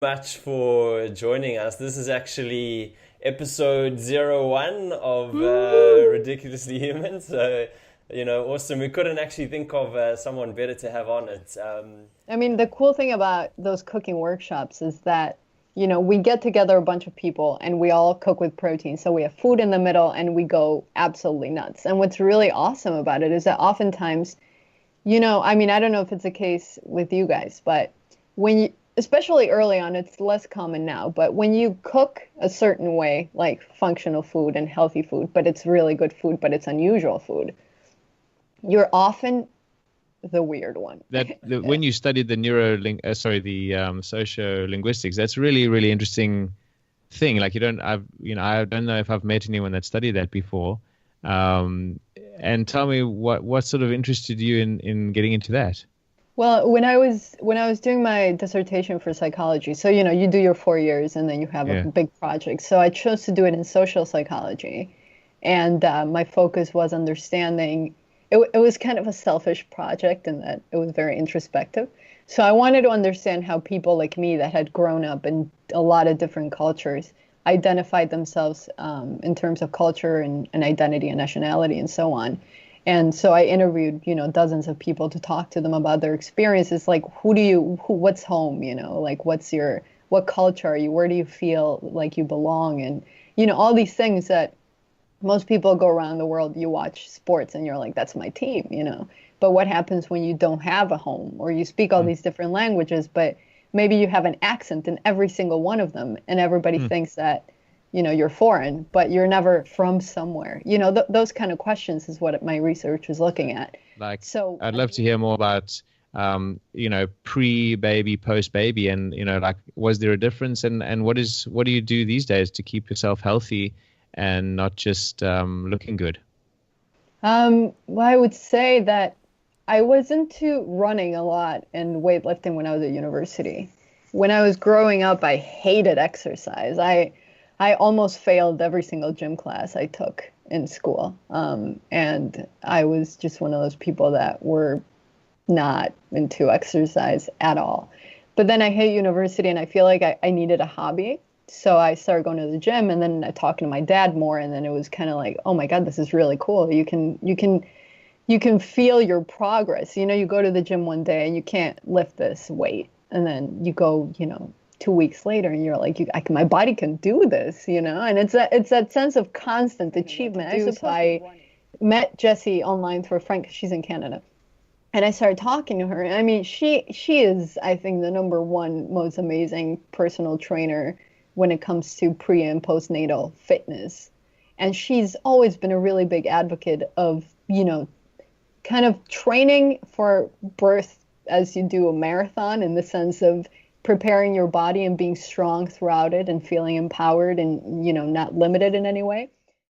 Much for joining us. This is actually episode 01 of Woo! Ridiculously Human. So, awesome. We couldn't actually think of someone better to have on it. I mean, the cool thing about those cooking workshops is that, we get together a bunch of people and we all cook with protein. So we have food in the middle and we go absolutely nuts. And what's really awesome about it is that oftentimes, I mean, I don't know if it's the case with you guys, but especially early on, it's less common now, but when you cook a certain way, like functional food and healthy food, but it's really good food, but it's unusual food, you're often the weird one. When you studied the socio-linguistics, that's really interesting thing. Like I don't know if I've met anyone that studied that before. And tell me what sort of interested you in getting into that? Well, when I was doing my dissertation for psychology, so you do your 4 years and then you have a Yeah. big project. So I chose to do it in social psychology, and my focus was understanding. It was kind of a selfish project in that it was very introspective. So I wanted to understand how people like me that had grown up in a lot of different cultures identified themselves in terms of culture and identity and nationality and so on. And so I interviewed, dozens of people to talk to them about their experiences. Like, what's home? Like, what culture are you? Where do you feel like you belong? And, all these things that most people go around the world, you watch sports and you're like, that's my team. But what happens when you don't have a home or you speak all Mm. these different languages, but maybe you have an accent in every single one of them and everybody Mm. thinks that, you're foreign, but you're never from somewhere. Those kind of questions is what my research was looking at. Like, So, I'd love to hear more about, pre-baby, post-baby, and like, was there a difference? And what do you do these days to keep yourself healthy and not just looking good? well, I would say that I was into running a lot and weightlifting when I was at university. When I was growing up, I hated exercise. I almost failed every single gym class I took in school. And I was just one of those people that were not into exercise at all. But then I hit university and I feel like I needed a hobby. So I started going to the gym and then talking to my dad more. And then it was kind of like, oh my God, this is really cool. You can feel your progress. You go to the gym one day and you can't lift this weight. And then you go, 2 weeks later and you're like, my body can do this. And it's that sense of constant achievement. I met Jessie online through a friend 'cause she's in Canada. And I started talking to her. I mean, she is, I think, the number one most amazing personal trainer when it comes to pre and postnatal fitness. And she's always been a really big advocate of, kind of training for birth as you do a marathon in the sense of preparing your body and being strong throughout it and feeling empowered and, not limited in any way.